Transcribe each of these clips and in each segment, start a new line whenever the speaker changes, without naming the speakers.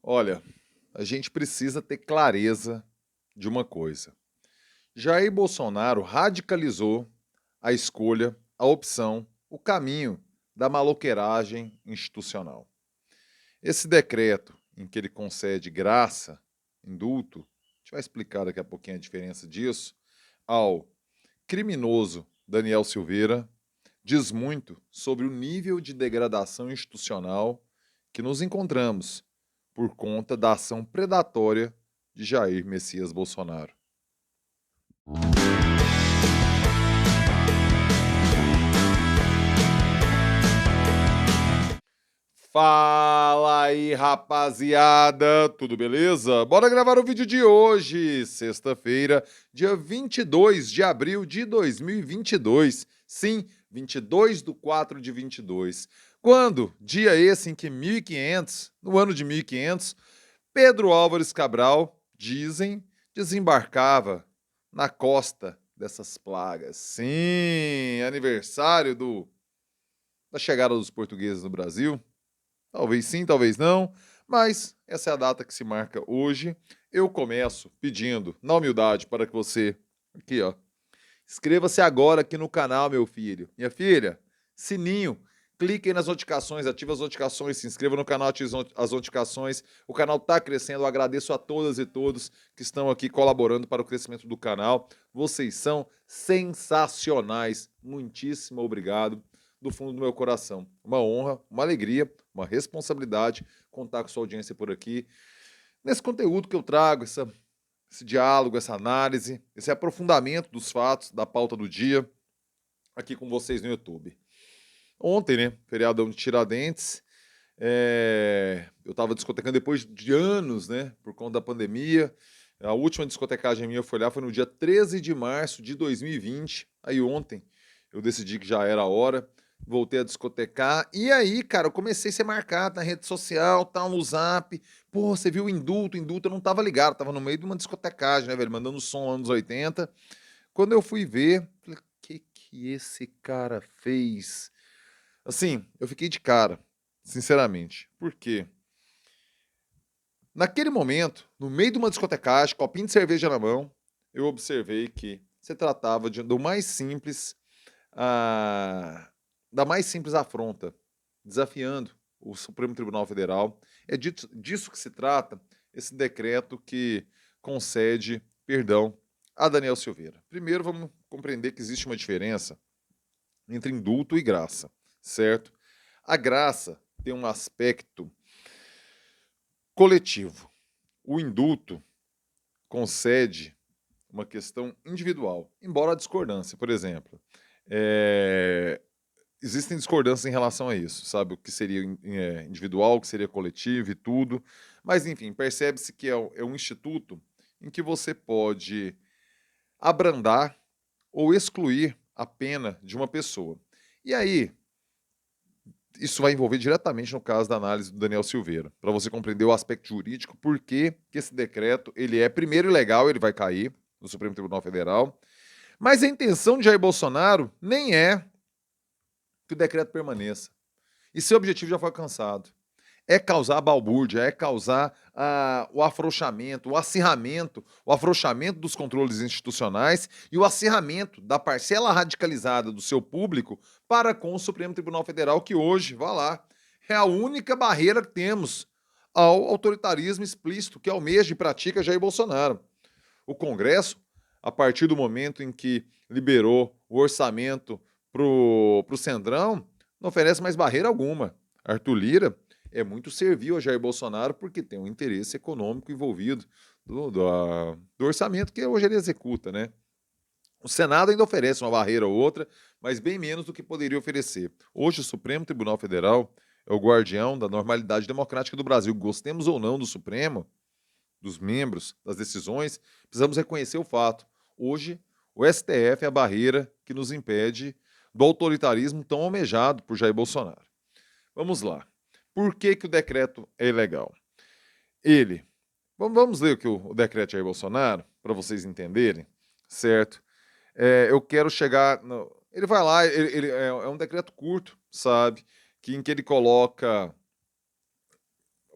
Olha, a gente precisa ter clareza de uma coisa. Jair Bolsonaro radicalizou a escolha, a opção, o caminho da maloqueiragem institucional. Esse decreto em que ele concede graça, indulto, a gente vai explicar daqui a pouquinho a diferença disso, ao criminoso Daniel Silveira, diz muito sobre o nível de degradação institucional que nos encontramos por conta da ação predatória de Jair Messias Bolsonaro. Fala aí, rapaziada, tudo beleza? Bora gravar o vídeo de hoje, sexta-feira, dia 22 de abril de 2022. Sim, 22/4 de 22. Quando? Dia esse em que 1500, no ano de 1500, Pedro Álvares Cabral, dizem, desembarcava na costa dessas plagas. Sim, aniversário da chegada dos portugueses no Brasil. Talvez sim, talvez não, mas essa é a data que se marca hoje. Eu começo pedindo, na humildade, para que você, aqui ó, inscreva-se agora aqui no canal, meu filho. Minha filha, sininho, clique aí nas notificações, ative as notificações, se inscreva no canal, ative as notificações. O canal está crescendo, eu agradeço a todas e todos que estão aqui colaborando para o crescimento do canal. Vocês são sensacionais. Muitíssimo obrigado do fundo do meu coração. Uma honra, uma alegria, uma responsabilidade contar com sua audiência por aqui. Nesse conteúdo que eu trago, esse diálogo, essa análise, esse aprofundamento dos fatos, da pauta do dia, aqui com vocês no YouTube. Ontem, né, feriadão de Tiradentes, eu estava discotecando depois de anos, né, por conta da pandemia. A última discotecagem minha foi no dia 13 de março de 2020. Aí ontem eu decidi que já era a hora, voltei a discotecar. E aí, cara, eu comecei a ser marcado na rede social, tal, no Zap. Pô, você viu o indulto? Indulto, eu não tava ligado, tava no meio de uma discotecagem, né, velho, mandando som anos 80. Quando eu fui ver, falei, o que esse cara fez? Assim, eu fiquei de cara, sinceramente. Por quê? Naquele momento, no meio de uma discotecagem, copinho de cerveja na mão, eu observei que se tratava do mais simples, ah, da mais simples afronta, desafiando o Supremo Tribunal Federal. É disso que se trata esse decreto que concede perdão a Daniel Silveira. Primeiro, vamos compreender que existe uma diferença entre indulto e graça, certo? A graça tem um aspecto coletivo. O indulto concede uma questão individual, embora a discordância, por exemplo. Existem discordâncias em relação a isso, sabe? O que seria individual, o que seria coletivo e tudo. Mas, enfim, percebe-se que é um instituto em que você pode abrandar ou excluir a pena de uma pessoa. E aí, isso vai envolver diretamente no caso da análise do Daniel Silveira, para você compreender o aspecto jurídico, por que esse decreto ele é, primeiro, ilegal, ele vai cair no Supremo Tribunal Federal, mas a intenção de Jair Bolsonaro nem é que o decreto permaneça. E seu objetivo já foi alcançado. É causar balbúrdia, é causar o afrouxamento, o afrouxamento dos controles institucionais e o acirramento da parcela radicalizada do seu público para com o Supremo Tribunal Federal, que hoje, vá lá, é a única barreira que temos ao autoritarismo explícito que almeja e pratica Jair Bolsonaro. O Congresso, a partir do momento em que liberou o orçamento para o Centrão, não oferece mais barreira alguma. Arthur Lira é muito servil a Jair Bolsonaro porque tem um interesse econômico envolvido do orçamento que hoje ele executa, né? O Senado ainda oferece uma barreira ou outra, mas bem menos do que poderia oferecer. Hoje o Supremo Tribunal Federal é o guardião da normalidade democrática do Brasil. Gostemos ou não do Supremo, dos membros, das decisões, precisamos reconhecer o fato. Hoje, o STF é a barreira que nos impede do autoritarismo tão almejado por Jair Bolsonaro. Vamos lá. Por que o decreto é ilegal? Vamos ler o decreto de Jair Bolsonaro, para vocês entenderem, certo? Eu quero chegar... Ele vai lá, é um decreto curto, sabe? Em que ele coloca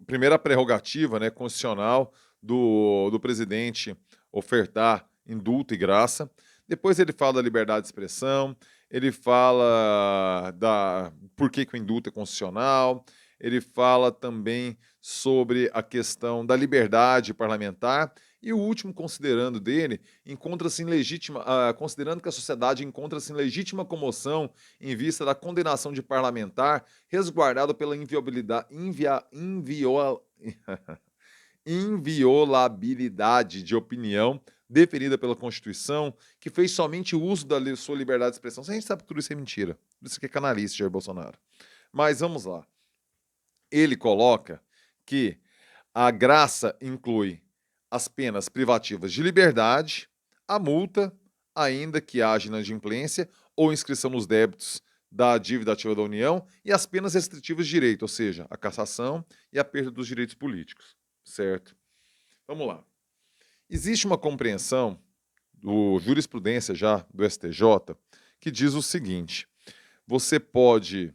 primeira prerrogativa, né, constitucional do presidente ofertar indulto e graça. Depois ele fala da liberdade de expressão, ele fala da por que o indulto é constitucional, ele fala também sobre a questão da liberdade parlamentar, e o último considerando dele, encontra-se em legítima, considerando que a sociedade encontra-se em legítima comoção em vista da condenação de parlamentar, resguardado pela inviolabilidade de opinião definida pela Constituição, que fez somente uso da sua liberdade de expressão. A gente sabe que tudo isso é mentira. Tudo isso aqui é canalice, Jair Bolsonaro. Mas vamos lá. Ele coloca que a graça inclui as penas privativas de liberdade, a multa, ainda que haja inadimplência ou inscrição nos débitos da dívida ativa da União, e as penas restritivas de direito, ou seja, a cassação e a perda dos direitos políticos, certo? Vamos lá. Existe uma compreensão do jurisprudência já do STJ que diz o seguinte: você pode,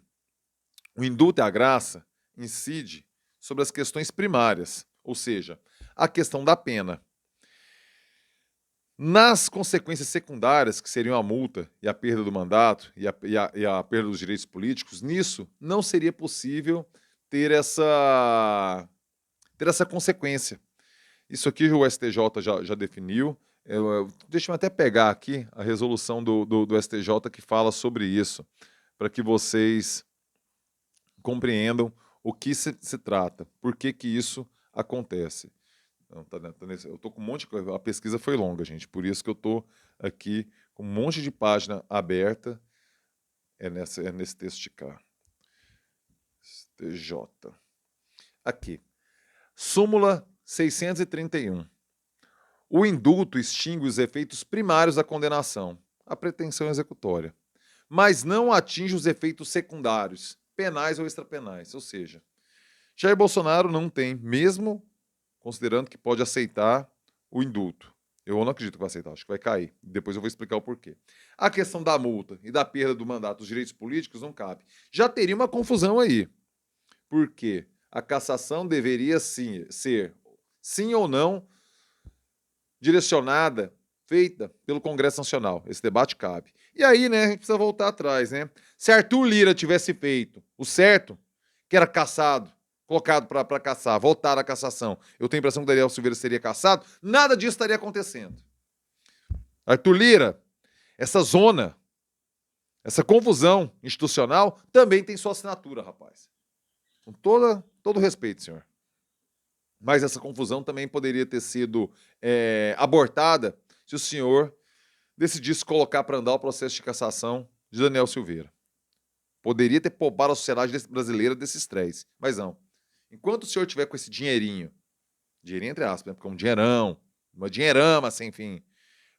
o indulto e a graça incide sobre as questões primárias, ou seja, a questão da pena. Nas consequências secundárias, que seriam a multa e a perda do mandato e a perda dos direitos políticos, nisso não seria possível ter essa consequência. Isso aqui o STJ já definiu. Deixa eu até pegar aqui a resolução do STJ que fala sobre isso, para que vocês compreendam o que se trata, por que isso acontece. Não, eu tô com um monte de coisa. A pesquisa foi longa, gente, por isso que eu tô aqui com um monte de página aberta. É nesse texto de cá. STJ. Aqui. Súmula 631. O indulto extingue os efeitos primários da condenação, a pretensão executória, mas não atinge os efeitos secundários, penais ou extrapenais. Ou seja, Jair Bolsonaro não tem, mesmo considerando que pode aceitar o indulto. Eu não acredito que vai aceitar, acho que vai cair. Depois eu vou explicar o porquê. A questão da multa e da perda do mandato dos direitos políticos não cabe. Já teria uma confusão aí. Porque a cassação deveria sim, ser, sim ou não, direcionada, feita pelo Congresso Nacional. Esse debate cabe. E aí, né, a gente precisa voltar atrás, né? Se Arthur Lira tivesse feito o certo, que era cassado, colocado para caçar, voltar à cassação, eu tenho a impressão que Daniel Silveira seria cassado, nada disso estaria acontecendo. Arthur Lira, essa zona, essa confusão institucional também tem sua assinatura, rapaz. Com todo respeito, senhor. Mas essa confusão também poderia ter sido abortada se o senhor decidisse colocar para andar o processo de cassação de Daniel Silveira. Poderia ter poupado a sociedade brasileira desse estresse, mas não. Enquanto o senhor tiver com esse dinheirinho entre aspas, né, porque é um dinheirão, uma dinheirama sem fim,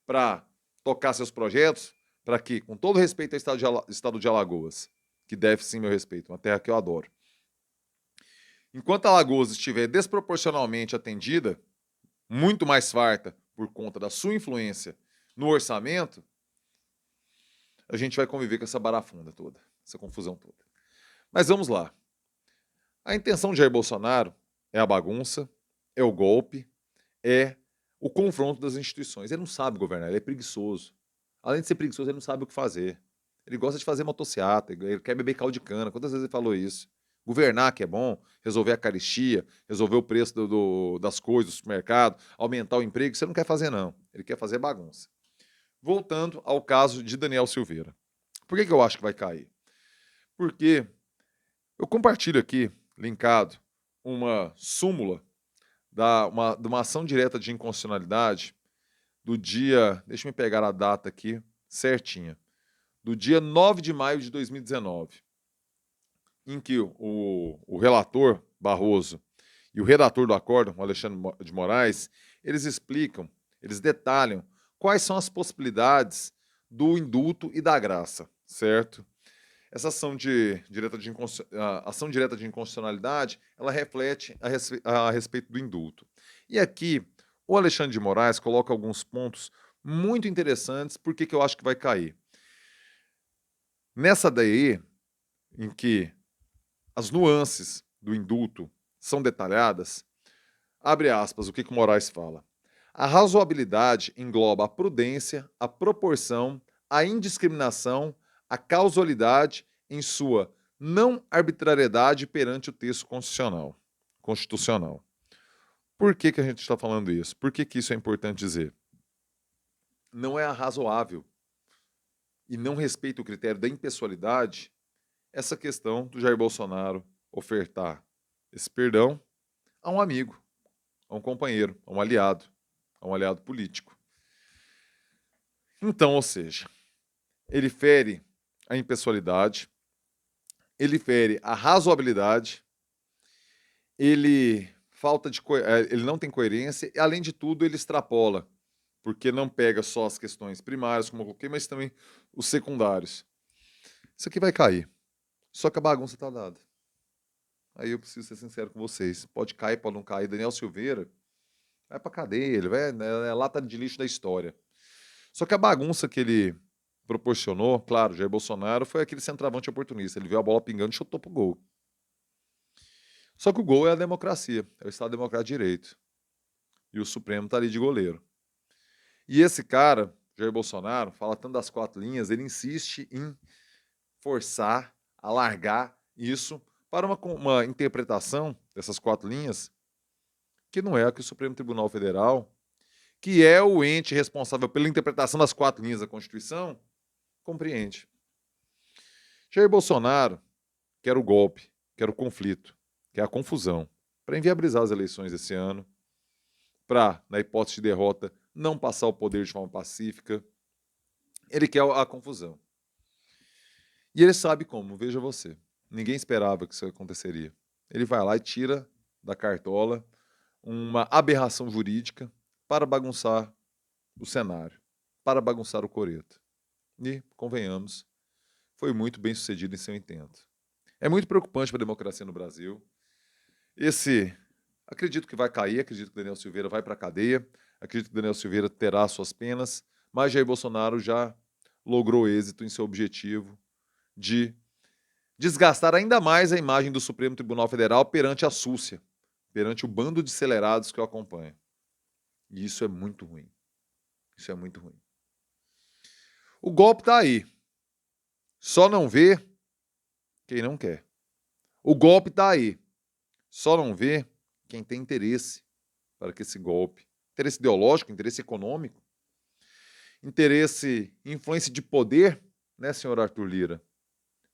para tocar seus projetos, para que, com todo respeito ao estado de Alagoas, que deve sim meu respeito, uma terra que eu adoro, enquanto Alagoas estiver desproporcionalmente atendida, muito mais farta por conta da sua influência no orçamento, a gente vai conviver com essa barafunda toda, essa confusão toda. Mas vamos lá. A intenção de Jair Bolsonaro é a bagunça, é o golpe, é o confronto das instituições. Ele não sabe governar, ele é preguiçoso. Além de ser preguiçoso, ele não sabe o que fazer. Ele gosta de fazer motociata, ele quer beber caldo de cana. Quantas vezes ele falou isso? Governar que é bom, resolver a carestia, resolver o preço das coisas do supermercado, aumentar o emprego, você não quer fazer não. Ele quer fazer bagunça. Voltando ao caso de Daniel Silveira. Por que eu acho que vai cair? Porque eu compartilho aqui, linkado, uma súmula de uma ação direta de inconstitucionalidade do dia, deixa eu pegar a data aqui certinha, do dia 9 de maio de 2019, em que o relator Barroso e o redator do acórdão, o Alexandre de Moraes, eles explicam, eles detalham quais são as possibilidades do indulto e da graça, certo? Essa ação direta de inconstitucionalidade, ela reflete a respeito do indulto. E aqui, o Alexandre de Moraes coloca alguns pontos muito interessantes, por que eu acho que vai cair. Nessa daí, em que as nuances do indulto são detalhadas, abre aspas, o que o Moraes fala. A razoabilidade engloba a prudência, a proporção, a indiscriminação, a causalidade em sua não arbitrariedade perante o texto constitucional. Por que a gente está falando isso? Por que isso é importante dizer? Não é razoável e não respeita o critério da impessoalidade essa questão do Jair Bolsonaro ofertar esse perdão a um amigo, a um companheiro, a um aliado político. Então, ou seja, ele fere a impessoalidade, ele fere a razoabilidade, ele não tem coerência e, além de tudo, ele extrapola, porque não pega só as questões primárias, como eu coloquei, mas também os secundários. Isso aqui vai cair. Só que a bagunça está dada. Aí eu preciso ser sincero com vocês. Pode cair, pode não cair. Daniel Silveira vai pra cadeia, ele vai, é a lata de lixo da história. Só que a bagunça que ele proporcionou, claro, Jair Bolsonaro foi aquele centroavante oportunista. Ele viu a bola pingando e chutou pro gol. Só que o gol é a democracia, é o Estado Democrático de Direito. E o Supremo tá ali de goleiro. E esse cara, Jair Bolsonaro, fala tanto das 4 linhas, ele insiste em forçar, alargar isso para uma interpretação dessas 4 linhas que não é a que o Supremo Tribunal Federal, que é o ente responsável pela interpretação das 4 linhas da Constituição, compreende. Jair Bolsonaro quer o golpe, quer o conflito, quer a confusão, para inviabilizar as eleições esse ano, para, na hipótese de derrota, não passar o poder de forma pacífica. Ele quer a confusão. E ele sabe como, veja você. Ninguém esperava que isso aconteceria. Ele vai lá e tira da cartola uma aberração jurídica para bagunçar o cenário, para bagunçar o coreto. E, convenhamos, foi muito bem sucedido em seu intento. É muito preocupante para a democracia no Brasil. Acredito que vai cair, acredito que Daniel Silveira vai para a cadeia, acredito que Daniel Silveira terá suas penas, mas Jair Bolsonaro já logrou êxito em seu objetivo de desgastar ainda mais a imagem do Supremo Tribunal Federal perante a súcia, perante o bando de acelerados que o acompanha. E isso é muito ruim. Isso é muito ruim. O golpe está aí. Só não vê quem não quer. O golpe está aí. Só não vê quem tem interesse para que esse golpe, interesse ideológico, interesse econômico, interesse, influência de poder, né, senhor Arthur Lira,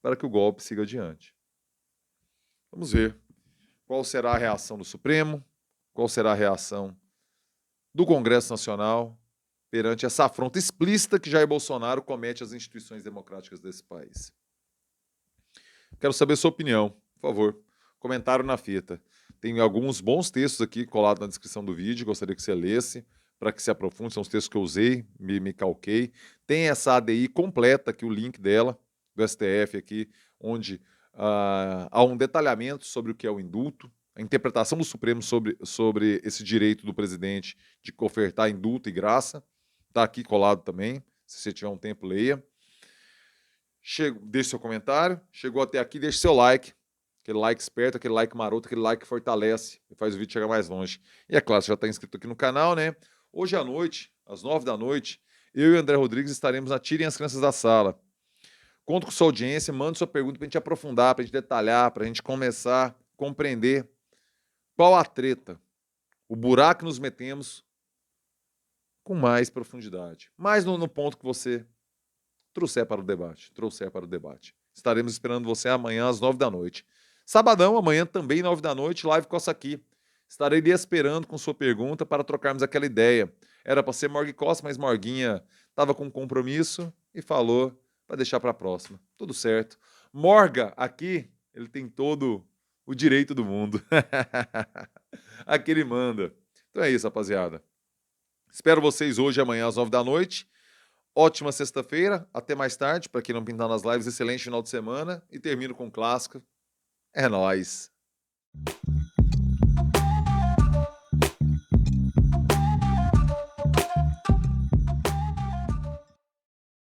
para que o golpe siga adiante. Vamos ver qual será a reação do Supremo, qual será a reação do Congresso Nacional perante essa afronta explícita que Jair Bolsonaro comete às instituições democráticas desse país. Quero saber sua opinião, por favor. Comentário na fita. Tem alguns bons textos aqui colados na descrição do vídeo, gostaria que você lesse, para que se aprofunde, são os textos que eu usei, me calquei. Tem essa ADI completa aqui, o link dela, do STF aqui, onde há um detalhamento sobre o que é o indulto, a interpretação do Supremo sobre esse direito do presidente de ofertar indulto e graça. Está aqui colado também, se você tiver um tempo, leia. Deixe seu comentário, chegou até aqui, deixe seu like, aquele like esperto, aquele like maroto, aquele like que fortalece e faz o vídeo chegar mais longe. E é claro, você já está inscrito aqui no canal, né? Hoje à noite, às 9 da noite, eu e o André Rodrigues estaremos na Tirem as Crianças da Sala. Conto com sua audiência, mande sua pergunta para a gente aprofundar, para a gente detalhar, para a gente começar a compreender qual a treta, o buraco que nos metemos com mais profundidade. Mais no ponto que você trouxer para o debate. Estaremos esperando você amanhã às 9 da noite. Sabadão, amanhã também 9 da noite, live Costa aqui. Estarei lhe esperando com sua pergunta para trocarmos aquela ideia. Era para ser Morgue Costa, mas Morguinha estava com compromisso e falou para deixar para a próxima. Tudo certo. Morga aqui, ele tem todo o direito do mundo. Aqui ele manda. Então é isso, rapaziada. Espero vocês hoje e amanhã às 9 da noite. Ótima sexta-feira, até mais tarde, para quem não pintar nas lives, excelente final de semana e termino com o clássico. É nóis!